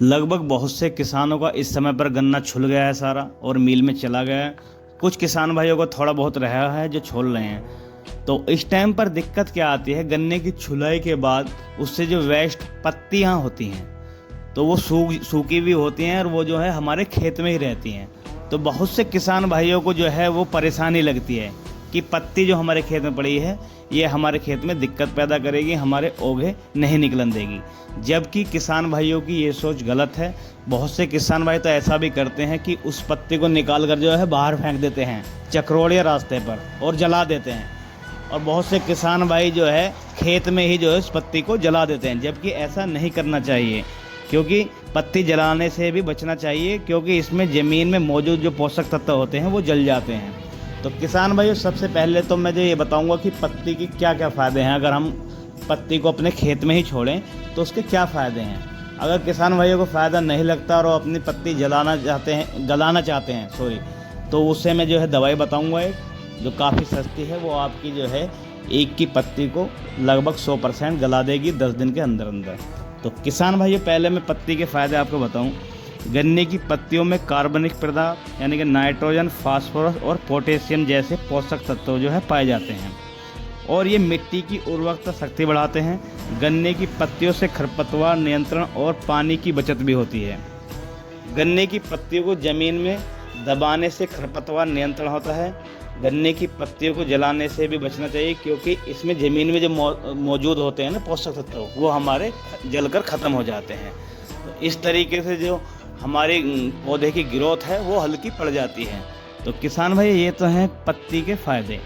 लगभग बहुत से किसानों का इस समय पर गन्ना छुल गया है सारा और मिल में चला गया है। कुछ किसान भाइयों को थोड़ा बहुत रहा है जो छोल रहे हैं। तो इस टाइम पर दिक्कत क्या आती है, गन्ने की छुलाई के बाद उससे जो वेस्ट पत्तियां होती हैं तो वो सूखी भी होती हैं और वो जो है हमारे खेत में ही रहती हैं। तो बहुत से किसान भाइयों को जो है वो परेशानी लगती है कि पत्ती जो हमारे खेत में पड़ी है ये हमारे खेत में दिक्कत पैदा करेगी, हमारे ओघे नहीं निकलन देगी। जबकि किसान भाइयों की ये सोच गलत है। बहुत से किसान भाई तो ऐसा भी करते हैं कि उस पत्ती को निकाल कर जो है बाहर फेंक देते हैं चक्रोड़िया रास्ते पर और जला देते हैं। और बहुत से किसान भाई जो है खेत में ही जो है उस पत्ती को जला देते हैं, जबकि ऐसा नहीं करना चाहिए। क्योंकि पत्ती जलाने से भी बचना चाहिए, क्योंकि इसमें ज़मीन में मौजूद जो पोषक तत्व होते हैं वो जल जाते हैं। तो किसान भाइयों, सबसे पहले तो मैं जो ये बताऊंगा कि पत्ती की क्या क्या फ़ायदे हैं। अगर हम पत्ती को अपने खेत में ही छोड़ें तो उसके क्या फ़ायदे हैं। अगर किसान भाइयों को फ़ायदा नहीं लगता और वो अपनी पत्ती गलाना चाहते हैं तो उससे मैं जो है दवाई बताऊंगा एक जो काफ़ी सस्ती है। वो आपकी जो है एक की पत्ती को लगभग 100% गला देगी 10 दिन के अंदर अंदर। तो किसान भाइयों, पहले मैं पत्ती के फ़ायदे आपको बताऊं। गन्ने की पत्तियों में कार्बनिक पदार्थ यानी कि नाइट्रोजन, फास्फोरस और पोटेशियम जैसे पोषक तत्व जो है पाए जाते हैं और ये मिट्टी की उर्वरकता शक्ति बढ़ाते हैं। गन्ने की पत्तियों से खरपतवार नियंत्रण और पानी की बचत भी होती है। गन्ने की पत्तियों को ज़मीन में दबाने से खरपतवार नियंत्रण होता है। गन्ने की पत्तियों को जलाने से भी बचना चाहिए, क्योंकि इसमें ज़मीन में जो मौजूद होते हैं ना पोषक तत्व वो हमारे जलकर ख़त्म हो जाते हैं। तो इस तरीके से जो हमारे पौधे की ग्रोथ है वो हल्की पड़ जाती है। तो किसान भाई, ये तो हैं पत्ती के फ़ायदे।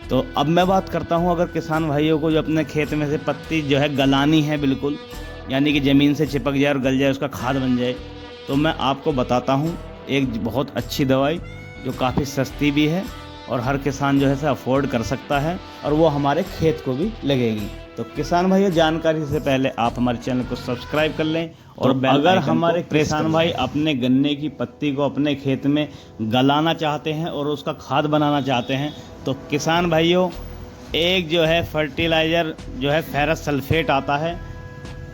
तो अब मैं बात करता हूँ, अगर किसान भाइयों को जो अपने खेत में से पत्ती जो है गलानी है बिल्कुल, यानी कि ज़मीन से चिपक जाए और गल जाए, उसका खाद बन जाए, तो मैं आपको बताता हूँ एक बहुत अच्छी दवाई जो काफ़ी सस्ती भी है और हर किसान जो है इसे अफोर्ड कर सकता है और वो हमारे खेत को भी लगेगी। तो किसान भाइयों, जानकारी से पहले आप हमारे चैनल को सब्सक्राइब कर लें और अगर हमारे किसान भाई अपने गन्ने की पत्ती को अपने खेत में गलाना चाहते हैं और उसका खाद बनाना चाहते हैं तो किसान भाइयों, एक जो है फर्टिलाइज़र जो है फेरस सल्फेट आता है,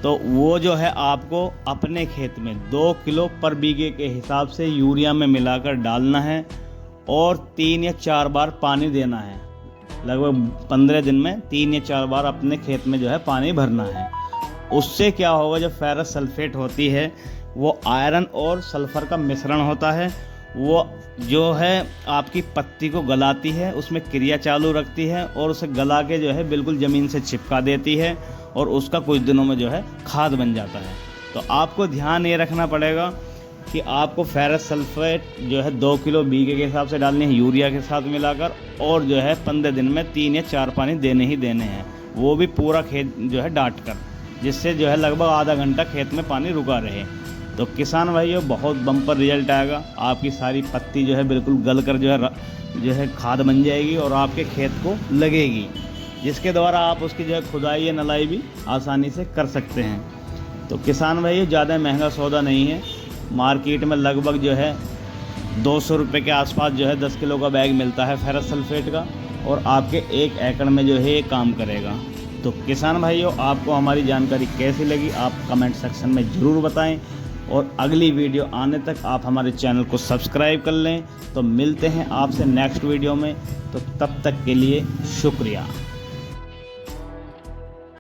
तो वो जो है आपको अपने खेत में 2 किलो पर बीघे के हिसाब से यूरिया में मिलाकर डालना है और 3 या 4 बार पानी देना है। लगभग 15 दिन में 3 या 4 बार अपने खेत में जो है पानी भरना है। उससे क्या होगा, जो फेरस सल्फेट होती है वो आयरन और सल्फ़र का मिश्रण होता है, वो जो है आपकी पत्ती को गलाती है, उसमें क्रिया चालू रखती है और उसे गला के जो है बिल्कुल ज़मीन से चिपका देती है और उसका कुछ दिनों में जो है खाद बन जाता है। तो आपको ध्यान ये रखना पड़ेगा कि आपको फेरस सल्फेट जो है 2 किलो बीघे के हिसाब से डालनी है यूरिया के साथ मिलाकर, और जो है 15 दिन में 3 या 4 पानी देने ही देने हैं, वो भी पूरा खेत जो है डांट कर, जिससे जो है लगभग आधा घंटा खेत में पानी रुका रहे। तो किसान भाइयों, बहुत बम्पर रिजल्ट आएगा। आपकी सारी पत्ती जो है बिल्कुल गल कर जो है खाद बन जाएगी और आपके खेत को लगेगी, जिसके द्वारा आप उसकी जो है खुदाई या नलाई भी आसानी से कर सकते हैं। तो किसान भाइयों, ज़्यादा महंगा सौदा नहीं है। मार्केट में लगभग जो है 200 रुपये के आसपास जो है 10 किलो का बैग मिलता है फेरस सल्फेट का, और आपके 1 एकड़ में जो है ये काम करेगा। तो किसान भाइयों, आपको हमारी जानकारी कैसी लगी आप कमेंट सेक्शन में ज़रूर बताएं और अगली वीडियो आने तक आप हमारे चैनल को सब्सक्राइब कर लें। तो मिलते हैं आपसे नेक्स्ट वीडियो में, तो तब तक के लिए शुक्रिया।